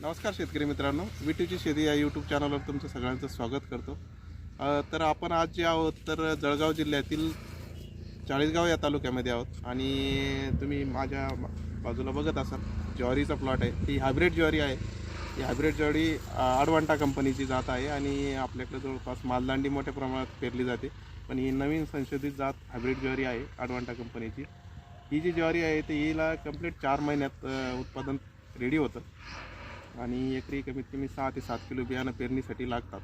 नमस्कार शेतकरी मित्रांनो, विटीची शेती या यूट्यूब चॅनलवर तुमचं सगळ्यांचं स्वागत करतो. तर आपण आज जे आहोत तर जळगाव जिल्ह्यातील चाळीसगाव या तालुक्यामध्ये आहोत आणि तुम्ही माझ्या बाजूला बघत असाल ज्वारीचा प्लॉट आहे. ही हायब्रिड ज्वारी आहे. ही हायब्रिड ज्वारी अडवांटा कंपनीची जात आहे आणि आपल्याकडे जवळपास मालदांडी मोठ्या प्रमाणात पेरली जाते. पण ही नवीन संशोधित जात हायब्रिड ज्वारी आहे अडवांटा कंपनीची. ही जी ज्वारी आहे ती हिला कंप्लीट 4 महिन्यात उत्पादन रेडी होतं आणि एकरी कमीत कमी 6 ते 7 किलो बियाणं पेरणीसाठी लागतात.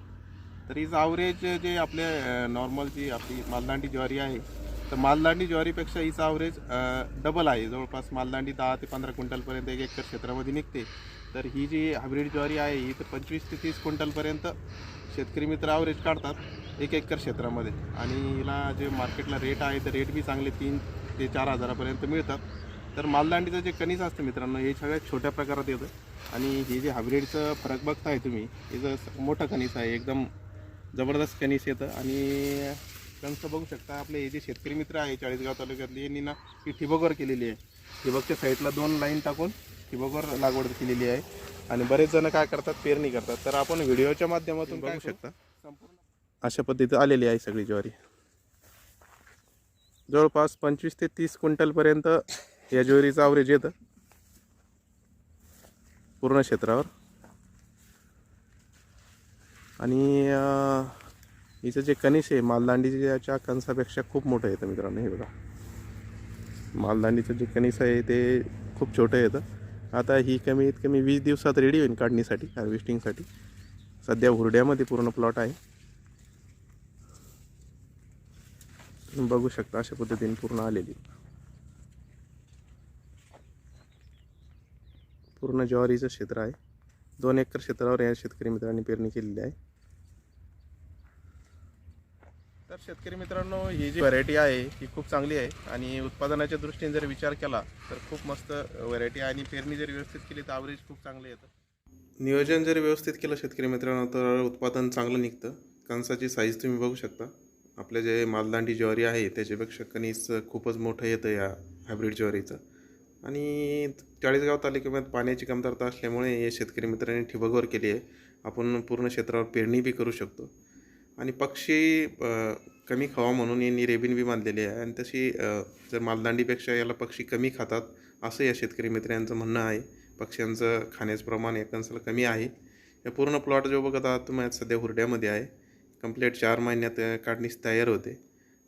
तर हीच ॲव्हरेज जे आपले नॉर्मल जी आपली मालदांडी ज्वारी आहे, तर मालदांडी ज्वारीपेक्षा हीच ॲव्हरेज डबल आहे. जवळपास मालदांडी 10 ते 15 क्विंटलपर्यंत 1 एकर क्षेत्रामध्ये निघते. तर ही जी हायब्रिड ज्वारी आहे ही तर 25 ते 30 क्विंटलपर्यंत शेतकरी मित्र ॲव्हरेज काढतात 1 एकर क्षेत्रामध्ये. आणि हिला जे मार्केटला रेट आहे तर रेट बी चांगले 3 ते 4 हजारापर्यंत मिळतात. तर मालदांडीचं जे कणीस असतं मित्रांनो हे सगळ्यात छोट्या प्रकारात येतं. आणि हे जे हायब्रिडचं फरक बघताय तुम्ही, हे जर मोठं कणीस आहे, एकदम जबरदस्त कणीस येतं. आणि कणसं बघू शकता. आपले हे जे शेतकरी मित्र आहे चाळीसगाव तालुक्यातली, यांनी ना ही ठिबकवर केलेली आहे. ठिबकच्या साईडला 2 लाईन टाकून ठिबकवर लागवड केलेली आहे. आणि बरेच जण काय करतात, पेरणी करतात. तर आपण व्हिडिओच्या माध्यमातून बघू शकता संपूर्ण अशा पद्धतीत आलेली आहे सगळी ज्वारी. जवळपास 25 ते 30 क्विंटलपर्यंत या ज्वारीचं ॲव्हरेज येतं पूर्ण क्षेत्रावर. आणि हिचं जे कणीस आहे मालदांडीच्या कणसापेक्षा खूप मोठं येतं मित्रांनो. हे बघा, मालदांडीचं जे कणीस आहे ते खूप छोटं येतं. आता ही कमीत कमी 20 दिवसात रेडी होईल काढणीसाठी, हार्वेस्टिंगसाठी. सध्या हुरड्यामध्ये पूर्ण प्लॉट आहे. तुम्ही बघू शकता अशा पद्धतीने पूर्ण आलेली पूर्ण ज्वारीचं क्षेत्र आहे. 2 एकर क्षेत्रावर या शेतकरी मित्रांनी पेरणी केलेली आहे. तर शेतकरी मित्रांनो, ही जी व्हरायटी आहे ही खूप चांगली आहे आणि उत्पादनाच्या दृष्टीने जर विचार केला तर खूप मस्त व्हरायटी आहे. आणि पेरणी जर व्यवस्थित केली तर ॲव्हरेज खूप चांगलं येतं. नियोजन जर व्यवस्थित केलं शेतकरी मित्रांनो तर उत्पादन चांगलं निघतं. कणसाची साईज तुम्ही बघू शकता. आपले जे मालदांडी ज्वारी आहे त्याच्यापेक्षा कणीस खूपच मोठं येतं या हायब्रिड ज्वारीचं. आणि चाळीसगाव तालुक्यामध्ये पाण्याची कमतरता असल्यामुळे हे शेतकरी मित्रांनी ठिबकवर केली आहे. आपण पूर्ण क्षेत्रावर पेरणी बी करू शकतो. आणि पक्षी कमी खावा म्हणून यांनी रेबिन बी बांधलेली आहे. आणि तशी जर मालदांडीपेक्षा याला पक्षी कमी खातात असं या शेतकरी मित्रांचं म्हणणं आहे. पक्ष्यांचं खाण्याचं प्रमाण या कणसाला कमी आहे. या पूर्ण प्लॉट जो बघत आहात तुम्ही सध्या हुरड्यामध्ये आहे. कंप्लीट 4 महिन्यात काढणीस तयार होते.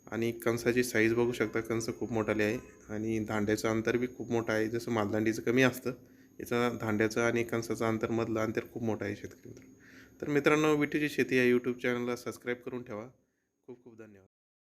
आणि कणसाची साईज बघू शकता. कणस खूप मोठाले आहे आणि धांड्याचं अंतर बी खूप मोठं आहे. जसं मालदांडीचं कमी असतं, याचं धांड्याचं आणि कणसाचं अंतरमधलं अंतर खूप मोठं आहे शेतकरी मित्र. तर मित्रांनो, विटीची शेती या यूट्यूब चॅनलला सबस्क्राईब करून ठेवा. खूप खूप धन्यवाद.